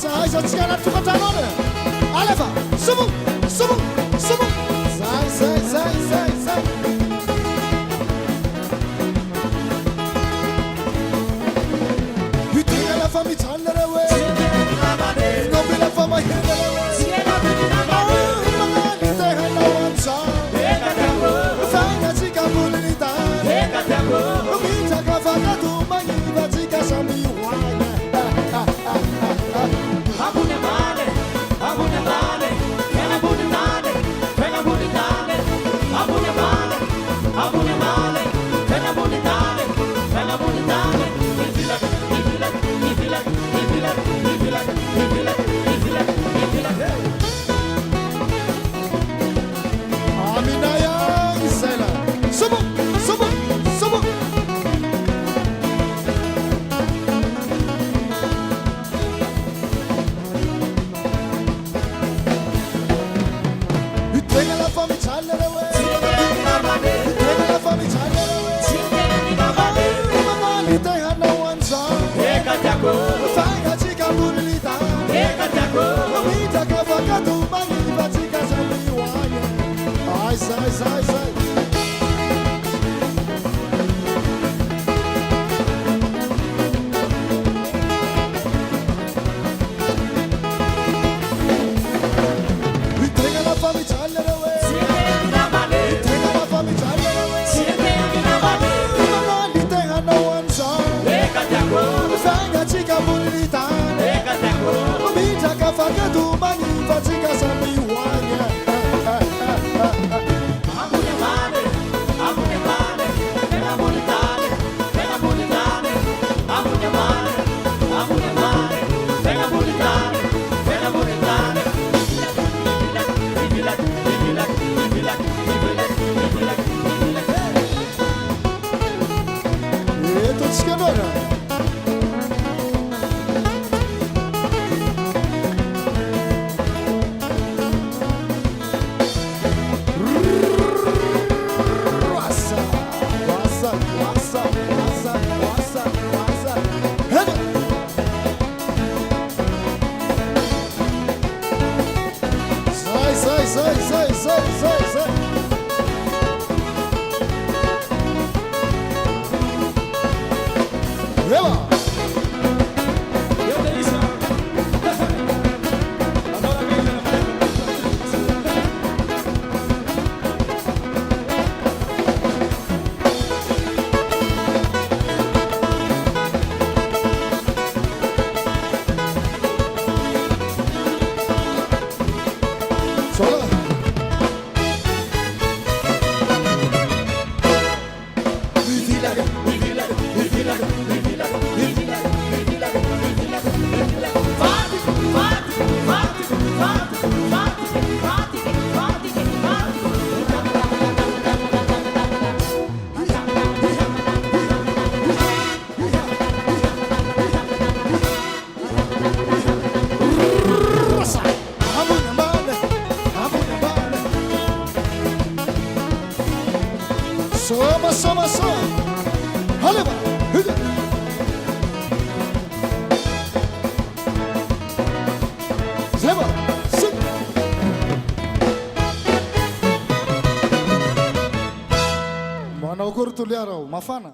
aiza tsy anaty tokantrano any alefa somo somo somo zay itegna lafa mijanona reo e nomby lafa mahena reo e magnany tehanao antsano fagnatsika amboniny tany mitraka fakato magnivatsika samy hoagna Abune male, abune male, ken abune male, ken abune male, abune male, abune male, ken abune male, ken abune male. Aminaya Isela, somo, somo, somo. Tenga la famille chalere we. Tenga la famille chalere we. Mama ni tenga no wanza. Ekatako. Fanga chika bulita. Ekatako. Mita kafaka tu mani batika sami wanya. Ai sai. Tenga la famille chalere we. Tenga la famille chalere we. Mama ni tenga no wanza. Ekatako. Fanga chika bulita. Ekatako. Mita kafaka tu mani batika sami wanya. Abune male, abune male, ken abune male, ken abune male, abune male, abune male, ken abune male, ken abune male. Eto tsika anora. Wasa. Heba. Sai. Heba. Sola. Soma. Haleba. Zeba. Sit. Mana ukur tuliarau, mafana.